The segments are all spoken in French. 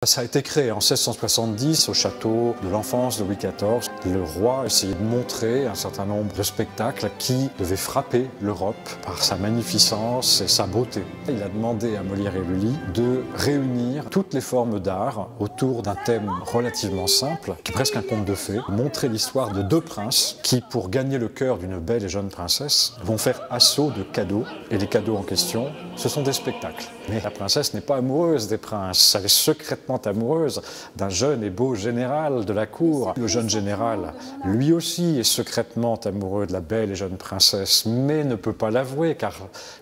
Ça a été créé en 1670 au château de l'enfance de Louis XIV. Le roi essayait de montrer un certain nombre de spectacles qui devaient frapper l'Europe par sa magnificence et sa beauté. Il a demandé à Molière et Lully de réunir toutes les formes d'art autour d'un thème relativement simple, qui est presque un conte de fées, montrer l'histoire de deux princes qui, pour gagner le cœur d'une belle et jeune princesse, vont faire assaut de cadeaux. Et les cadeaux en question, ce sont des spectacles. Mais la princesse n'est pas amoureuse des princes, elle est secrètement amoureuse d'un jeune et beau général de la cour. Le jeune général, lui aussi, est secrètement amoureux de la belle et jeune princesse, mais ne peut pas l'avouer car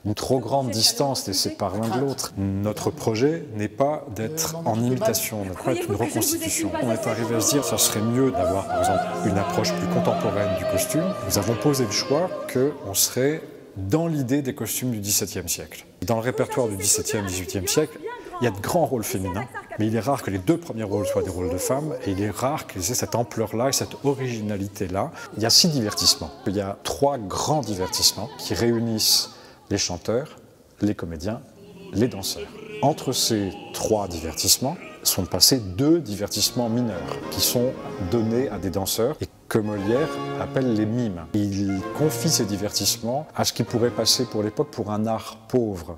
une trop grande distance les sépare l'un de l'autre. Notre projet n'est pas d'être en imitation, ne pas être une reconstitution. On est arrivé à se dire que ça serait mieux d'avoir, par exemple, une approche plus contemporaine du costume. Nous avons posé le choix qu'on serait dans l'idée des costumes du XVIIe siècle. Dans le répertoire du XVIIe, XVIIIe siècle, il y a de grands rôles féminins, mais il est rare que les deux premiers rôles soient des rôles de femmes, et il est rare qu'ils aient cette ampleur-là et cette originalité-là. Il y a 6 divertissements. Il y a 3 grands divertissements qui réunissent les chanteurs, les comédiens, les danseurs. Entre ces 3 divertissements sont passés 2 divertissements mineurs qui sont donnés à des danseurs et que Molière appelle les mimes. Il confie ces divertissements à ce qui pourrait passer pour l'époque pour un art pauvre.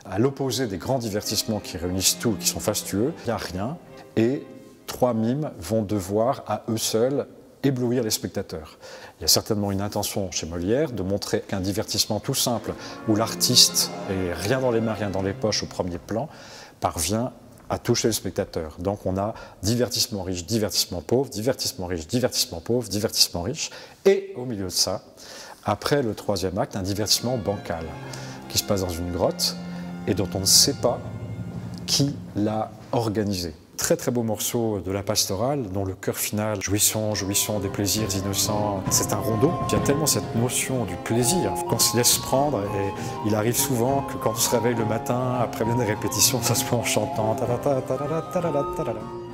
À l'opposé des grands divertissements qui réunissent tout, qui sont fastueux, il n'y a rien, et 3 mimes vont devoir, à eux seuls, éblouir les spectateurs. Il y a certainement une intention chez Molière de montrer qu'un divertissement tout simple, où l'artiste, et rien dans les mains, rien dans les poches au premier plan, parvient à toucher le spectateur. Donc on a divertissement riche, divertissement pauvre, divertissement riche, divertissement pauvre, divertissement riche, et au milieu de ça, après le 3e acte, un divertissement bancal, qui se passe dans une grotte, et dont on ne sait pas qui l'a organisé. Très très beau morceau de la pastorale, dont le chœur final, jouissons, jouissons des plaisirs innocents, c'est un rondeau. Il y a tellement cette notion du plaisir qu'on se laisse prendre, et il arrive souvent que quand on se réveille le matin, après bien des répétitions, ça se fait en chantant. Ta -ta -ta -ta -ta -ta -ta -ta -ta -ta.